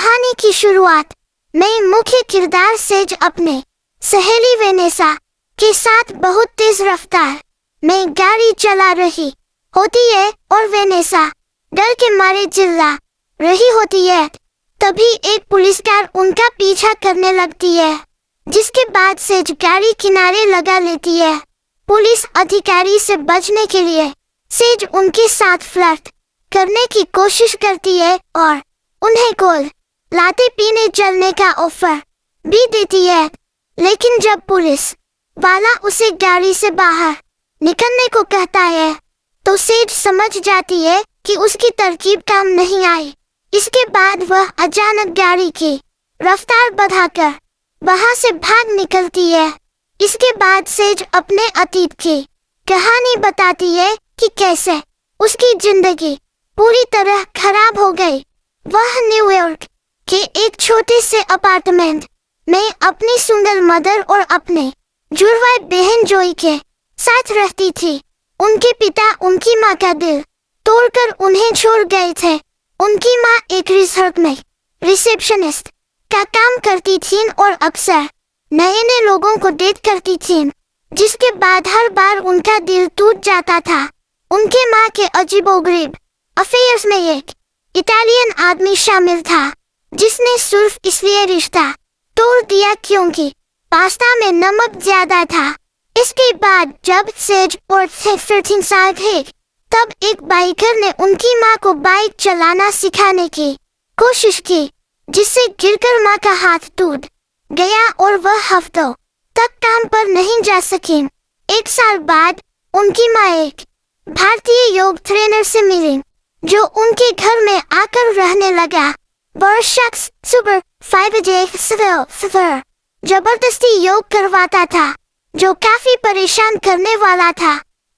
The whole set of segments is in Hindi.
कहानी की शुरुआत में मुख्य किरदार सेज अपने सहेली वेनेसा के साथ बहुत तेज रफ्तार में गाड़ी चला रही होती है और वेनेसा डर के मारे चिल्ला रही होती है। तभी एक पुलिस कार उनका पीछा करने लगती है, जिसके बाद सेज गाड़ी किनारे लगा लेती है। पुलिस अधिकारी से बचने के लिए सेज उनके साथ फ्लर्ट करने की कोशिश करती है और उन्हें गोल लाते पीने चलने का ऑफर भी देती है। लेकिन जब पुलिस वाला उसे गाड़ी से बाहर निकलने को कहता है तो सेज समझ जाती है कि उसकी तरकीब काम नहीं आई। इसके बाद वह अचानक गाड़ी की रफ्तार बढ़ाकर वहां से भाग निकलती है। इसके बाद सेज अपने अतीत की कहानी बताती है कि कैसे उसकी जिंदगी पूरी तरह खराब हो गई। वह न्यूयॉर्क के एक छोटे से अपार्टमेंट में अपनी सुंदर मदर और अपने जुड़वा बहन जोई के साथ रहती थी। उनके पिता उनकी मां का दिल तोड़कर उन्हें छोड़ गए थे। उनकी मां एक रिसोर्ट में रिसेप्शनिस्ट का काम करती थीं और अक्सर नए लोगों को डेट करती थीं, जिसके बाद हर बार उनका दिल टूट जाता था। उनके मां के अजीबोगरीब अफेयर्स में एक इटालियन आदमी शामिल था, जिसने सिर्फ इसलिए रिश्ता तोड़ दिया क्योंकि पास्ता में नमक ज्यादा था। इसके बाद जब सेज और 13 साल थे, तब एक बाइकर ने उनकी मां को बाइक चलाना सिखाने की कोशिश की, जिससे गिरकर मां का हाथ टूट गया और वह हफ्तों तक काम पर नहीं जा सकी। एक साल बाद उनकी मां एक भारतीय योग ट्रेनर से मिली, जो उनके घर में आकर रहने लगा। वह शख्स सुबह 5 बजे सुबह जबरदस्ती योग करवाता था, जो काफी परेशान करने वाला था।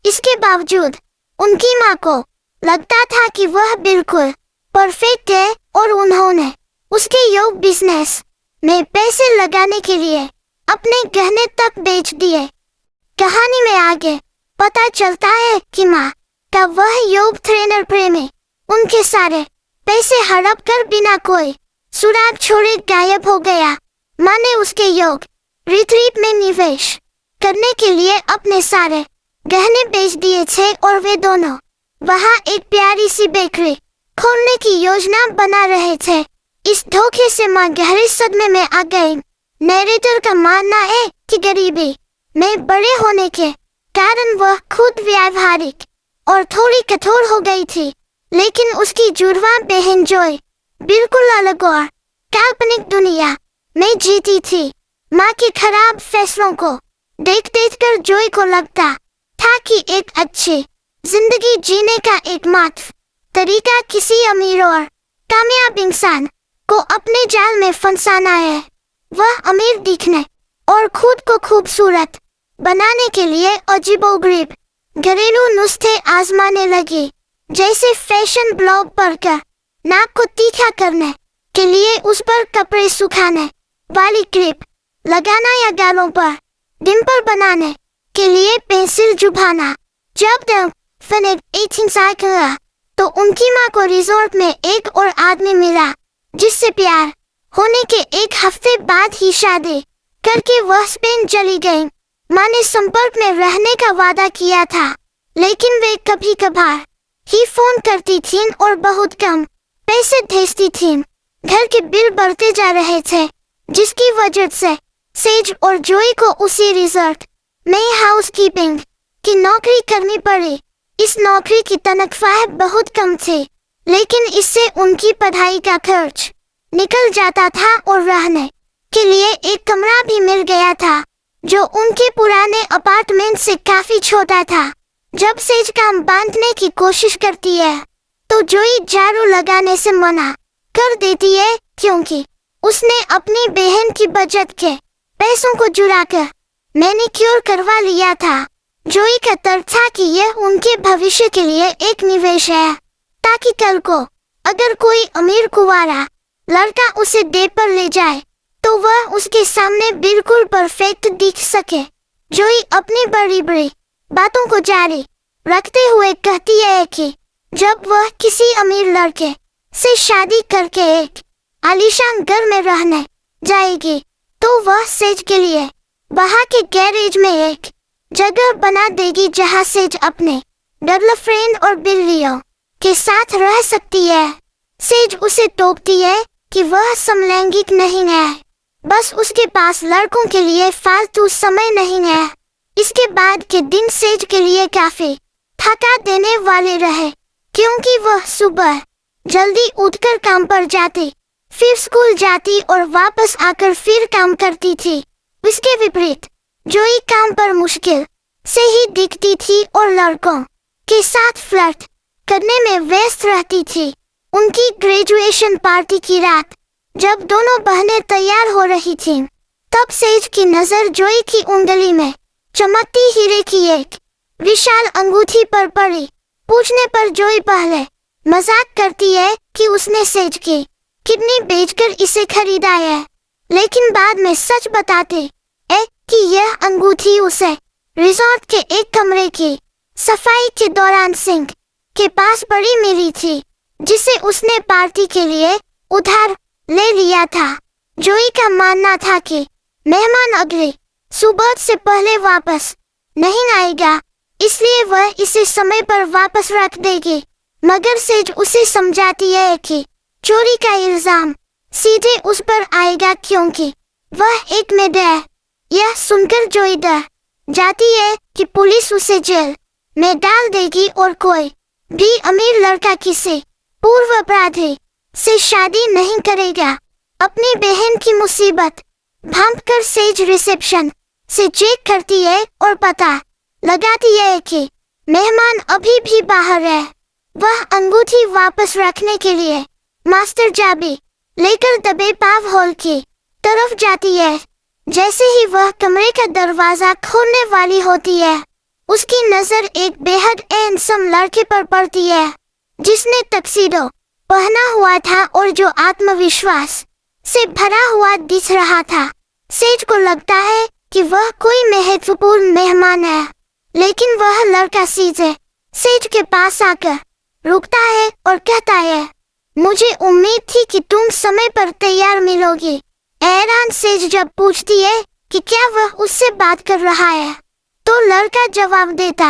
इसके बावजूद उनकी मां को लगता था कि वह बिल्कुल परफेक्ट है और उन्होंने उसके योग बिजनेस में पैसे लगाने के लिए अपने गहने तक बेच दिए। कहानी में आगे पता चलता है कि मां का वह योग ट्रेनर प्रेमी उनके सारे पैसे हड़प कर बिना कोई सुराग छोड़े गायब हो गया। मां ने उसके योग रिट्रीट में निवेश करने के लिए अपने सारे गहने बेच दिए थे और वे दोनों वहां एक प्यारी सी बेकरी खोलने की योजना बना रहे थे। इस धोखे से मां गहरे सदमे में आ गई। नैरेटर का मानना है कि गरीबी में बड़े होने के कारण वह खुद व्यावहारिक और थोड़ी कठोर हो गई थी, लेकिन उसकी जुड़वा बहन जोई बिल्कुल अलग और काल्पनिक दुनिया में जीती थी। मां के खराब फैसलों को देख कर जोई को लगता था कि एक अच्छी जिंदगी जीने का एकमात्र तरीका किसी अमीर और कामयाब इंसान को अपने जाल में फंसाना है। वह अमीर दिखने और खुद को खूबसूरत बनाने के लिए अजीबोगरीब घरेलू नुस्खे आजमाने लगी, जैसे फैशन ब्लॉग पर कर नाक को तीखा करने के लिए उस पर कपड़े सुखाने वाली क्लिप लगाना या गालों पर डिंपल बनाने के लिए पेंसिल चुभाना। जब फनेक 18 साल का तो उनकी मां को रिजॉर्ट में एक और आदमी मिला, जिससे प्यार होने के एक हफ्ते बाद ही शादी करके वह स्पेन चली गई। मां ने संपर्क में रहने का वादा किया था, लेकिन वे कभी कभार ही फोन करती थीं और बहुत कम पैसे भेजती थीं। घर के बिल बढ़ते जा रहे थे, जिसकी वजह से सेज और जोई को उसी रिजॉर्ट में हाउसकीपिंग की नौकरी करनी पड़ी। इस नौकरी की तनख्वाह बहुत कम थी, लेकिन इससे उनकी पढ़ाई का खर्च निकल जाता था और रहने के लिए एक कमरा भी मिल गया था, जो उनके पुराने अपार्टमेंट से काफी छोटा था। जब सेज काम बांधने की कोशिश करती है, तो जोई झाड़ू लगाने से मना कर देती है, क्योंकि उसने अपनी बहन की बचत के पैसों को जुड़ाकर मैनिक्योर करवा लिया था। जोई का तर्क था कि यह उनके भविष्य के लिए एक निवेश है, ताकि कल को अगर कोई अमीर कुंवारा लड़का उसे डेट पर ले जाए, तो वह उसके सामने बिल्कुल परफेक्ट दिख सके। जोई अपनी बड़ी बड़ी बातों को जारी रखते हुए कहती है कि जब वह किसी अमीर लड़के से शादी करके एक आलीशान घर में रहने जाएगी तो वह सेज के लिए बाहर के गैरेज में एक जगह बना देगी जहां सेज अपने गर्लफ्रेंड और बिल्लियों के साथ रह सकती है। सेज उसे टोकती है कि वह समलैंगिक नहीं है, बस उसके पास लड़कों के लिए फालतू समय नहीं है। इसके बाद के दिन सेज के लिए काफी थका देने वाले रहे, क्योंकि वह सुबह जल्दी उठकर काम पर जाती, फिर स्कूल जाती और वापस आकर फिर काम करती थी। इसके विपरीत जोई काम पर मुश्किल से ही दिखती थी और लड़कों के साथ फ्लर्ट करने में व्यस्त रहती थी। उनकी ग्रेजुएशन पार्टी की रात जब दोनों बहनें तैयार हो रही थीं, तब सेज की नजर जोई की उंगली में चमकती हीरे की एक विशाल अंगूठी पर पड़ी। पूछने पर जोई पहले मजाक करती है कि उसने सेज की किडनी बेचकर इसे खरीदा है, लेकिन बाद में सच बताते है कि यह अंगूठी उसे रिजॉर्ट के एक कमरे की सफाई के दौरान सिंक के पास पड़ी मिली थी, जिसे उसने पार्टी के लिए उधार ले लिया था। जोई का मानना था कि मेहमान अगली सुबह से पहले वापस नहीं आएगा, इसलिए वह इसे समय पर वापस रख देगी। मगर सेज उसे समझाती है कि चोरी का इल्जाम सीधे उस पर आएगा क्योंकि वह एक मेड है। यह सुनकर जोई डर जाती है कि पुलिस उसे जेल में डाल देगी और कोई भी अमीर लड़का किसी पूर्व अपराधी से शादी नहीं करेगा। अपनी बहन की मुसीबत भांपकर सेज रिसेप्शन से चेक करती है और पता लगाती है कि मेहमान अभी भी बाहर है। वह अंगूठी वापस रखने के लिए मास्टर चाबी लेकर दबे पाव हॉल की तरफ जाती है। जैसे ही वह कमरे का दरवाजा खोलने वाली होती है, उसकी नजर एक बेहद हैंडसम लड़के पर पड़ती है, जिसने टक्सीडो पहना हुआ था और जो आत्मविश्वास से भरा हुआ दिख रहा था। सेज को लगता है कि वह कोई महत्वपूर्ण मेहमान है, लेकिन वह लड़का सीधे सेज के पास आकर रुकता है और कहता है, मुझे उम्मीद थी कि तुम समय पर तैयार मिलोगी। हैरान सेज जब पूछती है कि क्या वह उससे बात कर रहा है, तो लड़का जवाब देता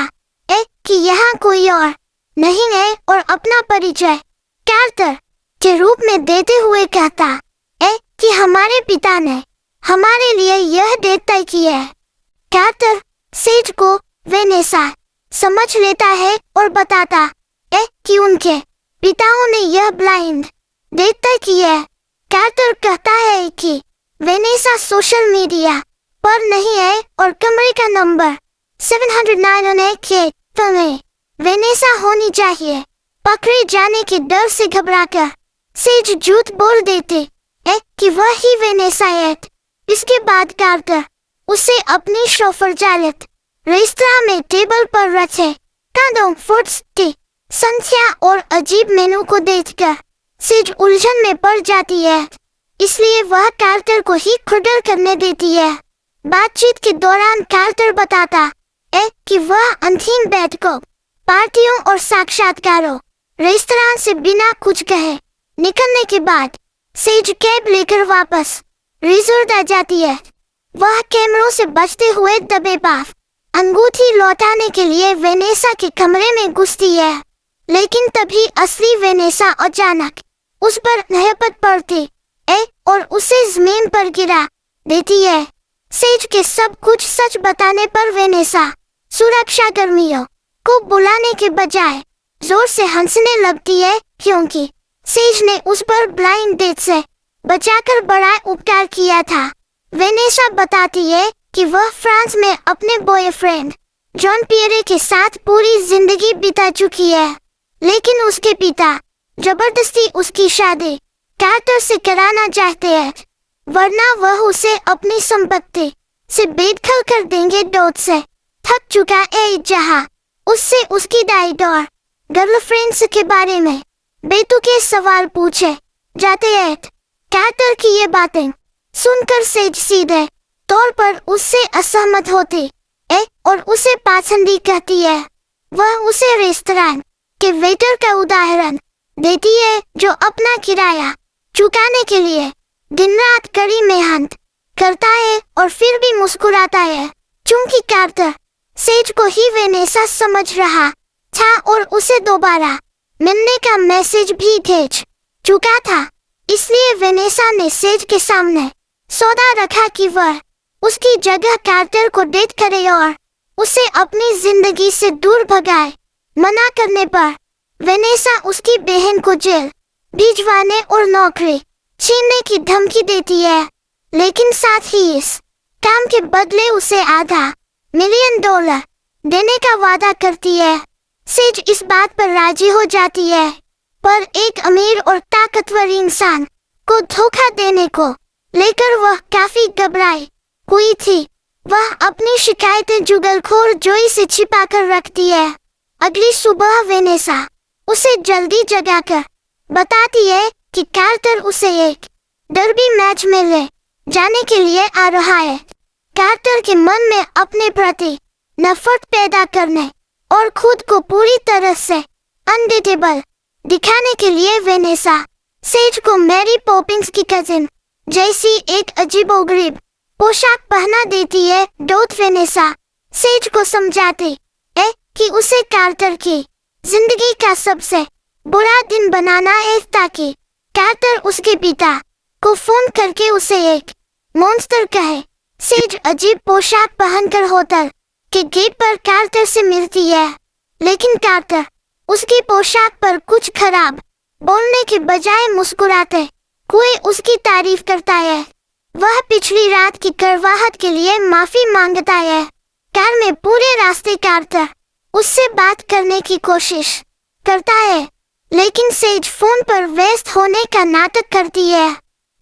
है कि यहाँ कोई और नहीं है और अपना परिचय कार्टर के रूप में देते हुए कहता है कि हमारे पिता ने हमारे लिए यह डेट तय की है। कार्टर सेज को वेनेसा समझ लेता है और बताता है कि उनके पिताओं ने यह ब्लाइंड डेट तय की है। कार्टर कहता है कि वेनेसा सोशल मीडिया पर नहीं है और कमरे का नंबर 709 के में वेनेसा होनी चाहिए। पकड़े जाने के डर से घबराकर सेज झूठ बोल देते है कि वह ही वेनेसा है। इसके बाद कार्टर उसे अपनी शोफर चालित रेस्तरां में टेबल पर रखे कांडों फूड्स की संख्या और अजीब मेनू को देखकर सेज उलझन में पड़ जाती है, इसलिए वह कार्टर को ही खुडर करने देती है। बातचीत के दौरान कार्टर बताता है कि वह अंतिम बैठकों, पार्टियों और साक्षात्कारों रेस्तरां से बिना कुछ कहे निकलने के बाद सेज कैब लेकर वापस रिजॉर्ट आ जाती है। वह कैमरों से बचते हुए दबे पाव अंगूठी लौटाने के लिए वेनेसा के कमरे में घुसती है, लेकिन तभी असली वेनेसा अचानक उस पर नहपत पड़ती है और उसे जमीन पर गिरा देती है। सेज के सब कुछ सच बताने पर वेनेसा सुरक्षा कर्मियों को बुलाने के बजाय जोर से हंसने लगती है, क्योंकि सेज ने उस पर ब्लाइंड डेट से बचाकर बड़ा उपकार किया था। वेनेसा बताती है कि वह फ्रांस में अपने बॉयफ्रेंड जॉन पियरे के साथ पूरी जिंदगी बिता चुकी है, लेकिन उसके पिता जबरदस्ती उसकी शादी कार्टर से कराना चाहते हैं, वरना वह उसे अपनी संपत्ति से बेदखल कर देंगे। डॉट से थक चुका है, जहां उससे उसकी डाइट और गर्लफ्रेंड्स के बारे में बेतुके सवाल पूछे जाते हैं। कार्टर की ये बातें सुनकर सेज सीधे तौर पर उससे असहमत होती है और उसे पाखंडी कहती है। वह उसे रेस्तरां के वेटर का उदाहरण देती है जो अपना किराया चुकाने के लिए दिन रात कड़ी मेहनत करता है और फिर भी मुस्कुराता है, क्योंकि कार्टर सेज को ही वेनेसा समझ रहा था और उसे दोबारा मिलने का मैसेज भी भेज चुका था। इसलिए वेनेसा ने सेज के सामने सौदा रखा कि वह उसकी जगह कार्टर को डेट करे और उसे अपनी जिंदगी से दूर भगाए। मना करने पर वेनेसा उसकी बहन को जेल भिजवाने और नौकरी छीनने की धमकी देती है, लेकिन साथ ही इस काम के बदले उसे $5 मिलियन देने का वादा करती है। सेज इस बात पर राजी हो जाती है, पर एक अमीर और ताकतवर इंसान को धोखा देने को लेकर वह काफी घबराई हुई थी। वह अपनी शिकायतें जुगलखोर जोई से छिपाकर रखती है। अगली सुबह वेनेसा उसे जल्दी जगाकर बताती है कि कार्टर उसे एक डर्बी मैच में ले जाने के लिए आ रहा है। कार्टर के मन में अपने प्रति नफरत पैदा करने और खुद को पूरी तरह से अनडेटेबल दिखाने के लिए वेनेसा सेज को मैरी पॉपिंस की कजिन जैसी एक अजीबोगरीब पोशाक पहना देती है। वेनेसा सेज को समझाती है कि उसे कार्टर की जिंदगी का सबसे बुरा दिन बनाना है, ताकि कार्टर उसके पिता को फोन करके उसे एक मॉन्स्टर कहे। सेज अजीब पोशाक पहनकर होटल के गेट पर कार्टर से मिलती है, लेकिन कार्टर उसकी पोशाक पर कुछ खराब बोलने के बजाय मुस्कुराते हुए उसकी तारीफ करता है। वह पिछली रात की करवाहट के लिए माफी मांगता है। कार में पूरे रास्ते कार्टर उससे बात करने की कोशिश करता है, लेकिन सेज फोन पर व्यस्त होने का नाटक करती है।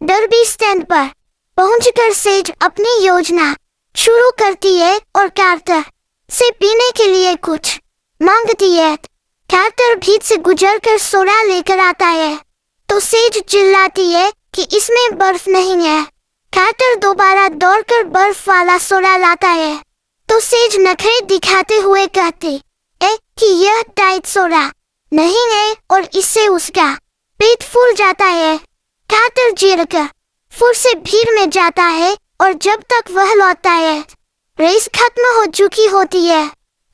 डर्बी स्टैंड पर पहुंचकर सेज अपनी योजना शुरू करती है और कार्टर से पीने के लिए कुछ मांगती है। कार्टर भीड़ से गुजरकर सोडा लेकर आता है, तो सेज चिल्लाती है कि इसमें बर्फ नहीं है। कार्टर दोबारा दौड़कर बर्फ वाला सोडा लाता है, तो सेज नखरे दिखाते हुए कहती है कि यह डाइट सोडा नहीं है और इससे उसका पेट फूल जाता है। कार्टर चिढ़कर फिर से भीड़ में जाता है और जब तक वह लौटता है रेस खत्म हो चुकी होती है।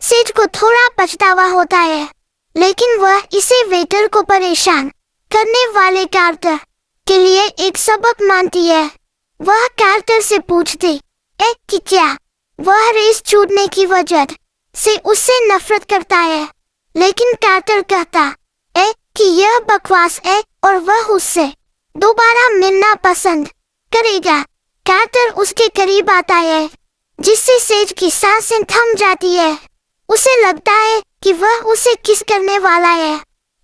सेज को थोड़ा पछतावा होता है, लेकिन वह इसे वेटर को परेशान करने वाले कार्टर के लिए एक सबक मानती है। वह कार्टर से पूछती है कि क्या वह रेस छूटने की वजह से उससे नफरत करता है, लेकिन कार्टर कहता है कि यह बकवास है और वह उससे दोबारा मिलना पसंद करेगा। कार्टर उसके करीब आता है, जिससे सेज की सांसें थम जाती है। उसे लगता है कि वह उसे किस करने वाला है,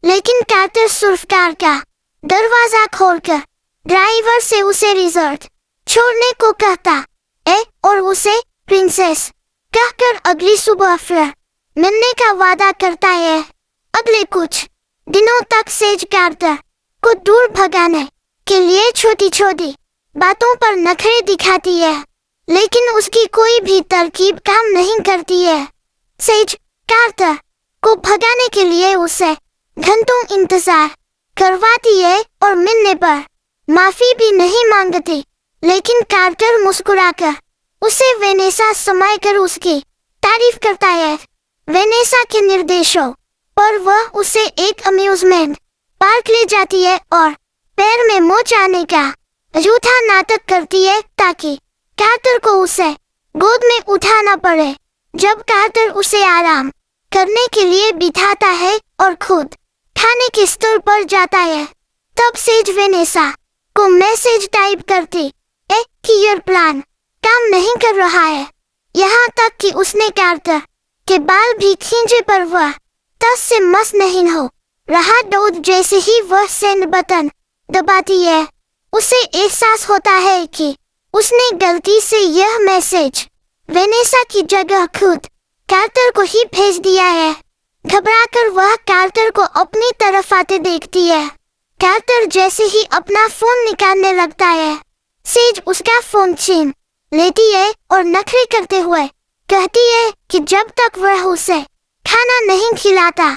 लेकिन कार्टर सिर्फ कार का दरवाजा खोलकर ड्राइवर से उसे रिजॉर्ट छोड़ने को कहता है और उसे प्रिंसेस कहकर अगली सुबह फिर मिलने का वादा करता है। अगले कुछ दिनों तक सेज कार्टर को दूर भगाने के लिए छोटी छोटी बातों पर नखरे दिखाती है, लेकिन उसकी कोई भी तरकीब काम नहीं करती है। सेज कार्टर को भगाने के लिए उसे घंटों इंतजार करवाती है और मिलने पर माफी भी नहीं मांगती, लेकिन कार्टर मुस्कुराकर उसे वेनेसा समय कर उसकी तारीफ करता है। वेनेसा के निर्देशों पर वह उसे एक अम्यूजमेंट पार्क ले जाती है और पैर में मोच आने का झूठा नाटक करती है, ताकि कार्टर को उसे गोद में उठाना पड़े। जब कार्टर उसे आराम करने के लिए बिठाता है और खुद खाने के स्टोर पर जाता है, तब सेज वेनेसा को मैसेज टाइप करती है कि यह प्लान काम नहीं कर रहा है। यहाँ तक कि उसने कार्टर के बाल भी खींचे पर वह टस से मस नहीं हो रहा। दूध जैसे ही वह सेंड बटन दबाती है, उसे एहसास होता है कि उसने गलती से यह मैसेज वेनेसा की जगह खुद कार्टर को ही भेज दिया है। घबराकर वह कार्टर को अपनी तरफ आते देखती है। कार्टर जैसे ही अपना फोन निकालने लगता है, सेज उसका फोन छीन लेती है और नखरे करते हुए कहती है कि जब तक वह उसे खाना नहीं खिलाता,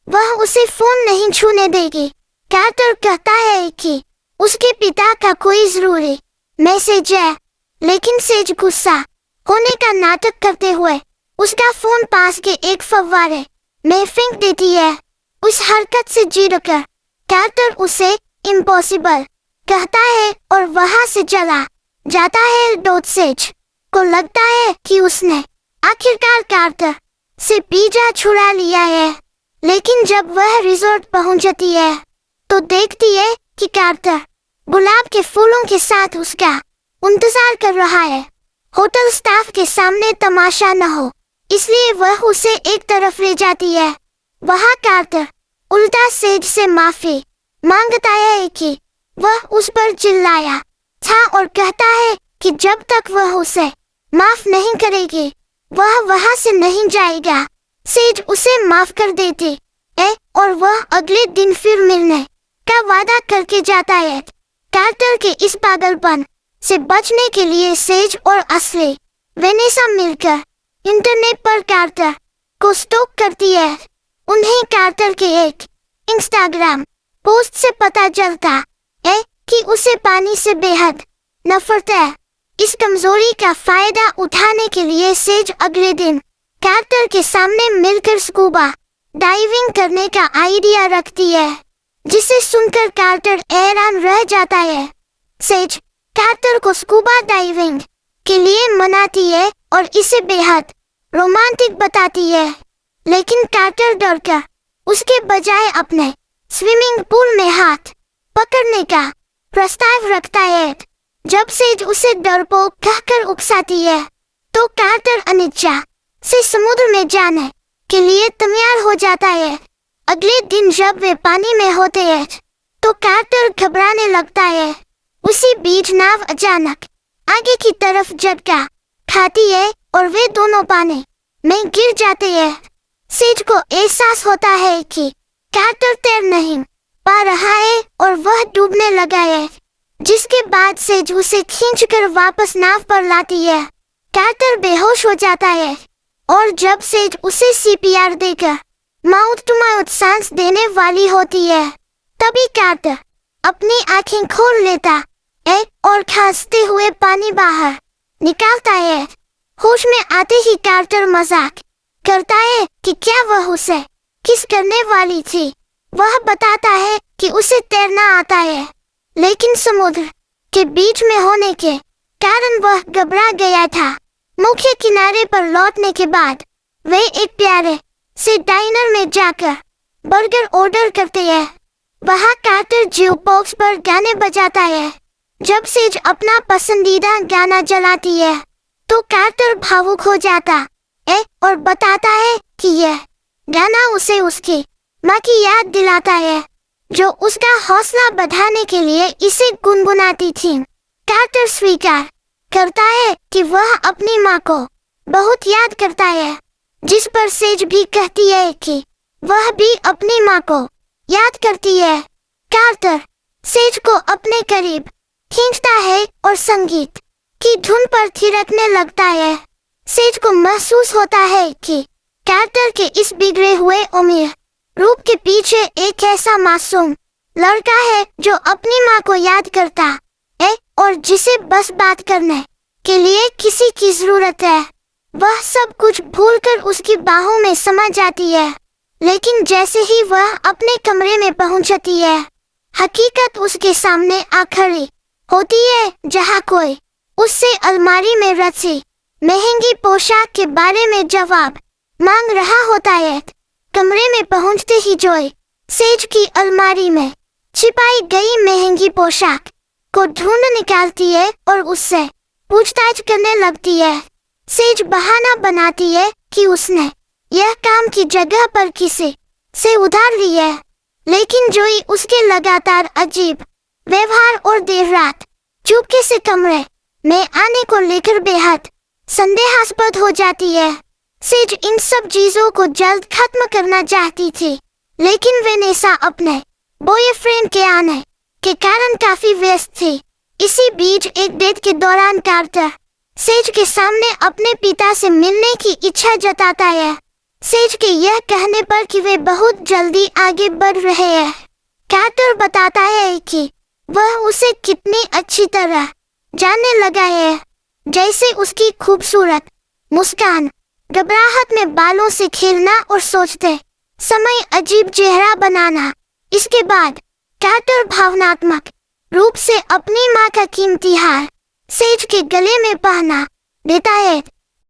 वह उसे फोन नहीं छूने देगी। कार्टर कहता है कि उसके पिता का कोई जरूरी मैसेज है, लेकिन सेज गुस्सा होने का नाटक करते हुए उसका फोन पास के एक फव्वारे में फेंक देती है। उस हरकत से चिढ़कर कार्टर उसे इम्पॉसिबल कहता है और वहां से चला जाता है। डोटसेज को लगता है कि उसने आखिरकार कार्टर से पिज्जा छुड़ा लिया है, लेकिन जब वह रिजॉर्ट पहुंचती है तो देखती है कि कार्टर गुलाब के फूलों के साथ उसका इंतजार कर रहा है। होटल स्टाफ के सामने तमाशा न हो इसलिए वह उसे एक तरफ ले जाती है। वहां कार्टर उल्टा सेज से माफी मांगता है कि वह उस पर चिल्लाया था और कहता है कि जब तक वह उसे माफ नहीं करेगी वह वहां से नहीं जाएगा। सेज उसे माफ कर देती है और वह अगले दिन फिर मिलने का वादा करके जाता है। कार्टर के इस पागलपन से बचने के लिए सेज और असली वेनेसा मिलकर इंटरनेट पर कार्टर को स्टॉक करती है। उन्हें कार्टर के एक इंस्टाग्राम पोस्ट से पता चलता है कि उसे पानी से बेहद नफरत है। इस कमजोरी का फायदा उठाने के लिए सेज अगले दिन कार्टर के सामने मिलकर स्कूबा डाइविंग करने का आइडिया रखती है, जिसे सुनकर कार्टर हैरान रह जाता है। सेज कार्टर को स्कूबा डाइविंग के लिए मनाती है और इसे बेहद रोमांटिक बताती है, लेकिन कार्टर डरकर उसके बजाय अपने स्विमिंग पूल में हाथ पकड़ने का प्रस्ताव रखता है। जब सेज उसे डरपोक कहकर उकसाती है तो कार्टर अनिच्छा से समुद्र में जाने के लिए तैयार हो जाता है। अगले दिन जब वे पानी में होते हैं तो कार्टर घबराने लगता है। उसी बीच नाव अचानक आगे की तरफ झटका खाती है और वे दोनों पानी में गिर जाते हैं। सेज को एहसास होता है कि कार्टर तैर नहीं पा रहा है और वह डूबने लगा है, जिसके बाद सेज उसे खींचकर वापस नाव पर लाती है। कार्टर बेहोश हो जाता है और जब सेज उसे सीपीआर देकर माउथ टू माउथ सांस देने वाली होती है तभी कार्टर अपनी आंखें खोल लेता है और खांसते हुए पानी बाहर निकालता है। होश में आते ही कार्टर मजाक करता है कि क्या वह उसे किस करने वाली थी। वह बताता है कि उसे तैरना आता है, लेकिन समुद्र के बीच में होने के कारण वह घबरा गया था। मुख्य किनारे पर लौटने के बाद वे एक प्यारे से डाइनर में जाकर बर्गर ऑर्डर करते हैं। वहां कार्टर ज्यूक बॉक्स पर गाने बजाता है। जब सेज अपना पसंदीदा गाना चलाती है तो कार्टर भावुक हो जाता है और बताता है कि यह गाना उसे उसकी माँ की याद दिलाता है, जो उसका हौसला बढ़ाने के लिए इसे गुनगुनाती थी। कार्टर स्वीकार करता है कि वह अपनी माँ को बहुत याद करता है, जिस पर सेज भी कहती है कि वह भी अपनी माँ को याद करती है। कार्टर सेज को अपने करीब खींचता है और संगीत की धुन पर थिरकने लगता है। सेज को महसूस होता है कि कार्टर के इस बिगड़े हुए अमीर रूप के पीछे एक ऐसा मासूम लड़का है जो अपनी माँ को याद करता है और जिसे बस बात करने के लिए किसी की जरूरत है। वह सब कुछ भूलकर उसकी बाहों में समा जाती है, लेकिन जैसे ही वह अपने कमरे में पहुंचती है, हकीकत उसके सामने आ खड़ी होती है, जहां कोई उससे अलमारी में रची महंगी पोशाक के बारे में जवाब मांग रहा होता है। कमरे में पहुंचते ही जॉय सेज की अलमारी में छिपाई गई महंगी पोशाक को ढूंढ निकालती है और उससे पूछताछ करने लगती है। सेज बहाना बनाती है कि उसने यह काम की जगह पर किसी से उधार ली है, लेकिन जोई उसके लगातार अजीब व्यवहार और देर रात चुपके से कमरे में आने को लेकर बेहद संदेहास्पद हो जाती है। सेज इन सब चीजों को जल्द खत्म करना चाहती थी, लेकिन वेनेसा अपने बॉयफ्रेंड के आने के कारण काफी व्यस्त थी। इसी बीच एक डेट के दौरान कार्टर सेज के सामने अपने पिता से मिलने की इच्छा जताता है। सेज के यह कहने पर कि वे बहुत जल्दी आगे बढ़ रहे हैं। कार्टर बताता है कि वह उसे कितनी अच्छी तरह जानने लगा है, जैसे उसकी खूबसूरत मुस्कान, घबराहट में बालों से खेलना और सोचते समय अजीब चेहरा बनाना। इसके बाद कैटर भावनात्मक रूप से अपनी माँ का कीमती हार सेज के गले में पहना देता है।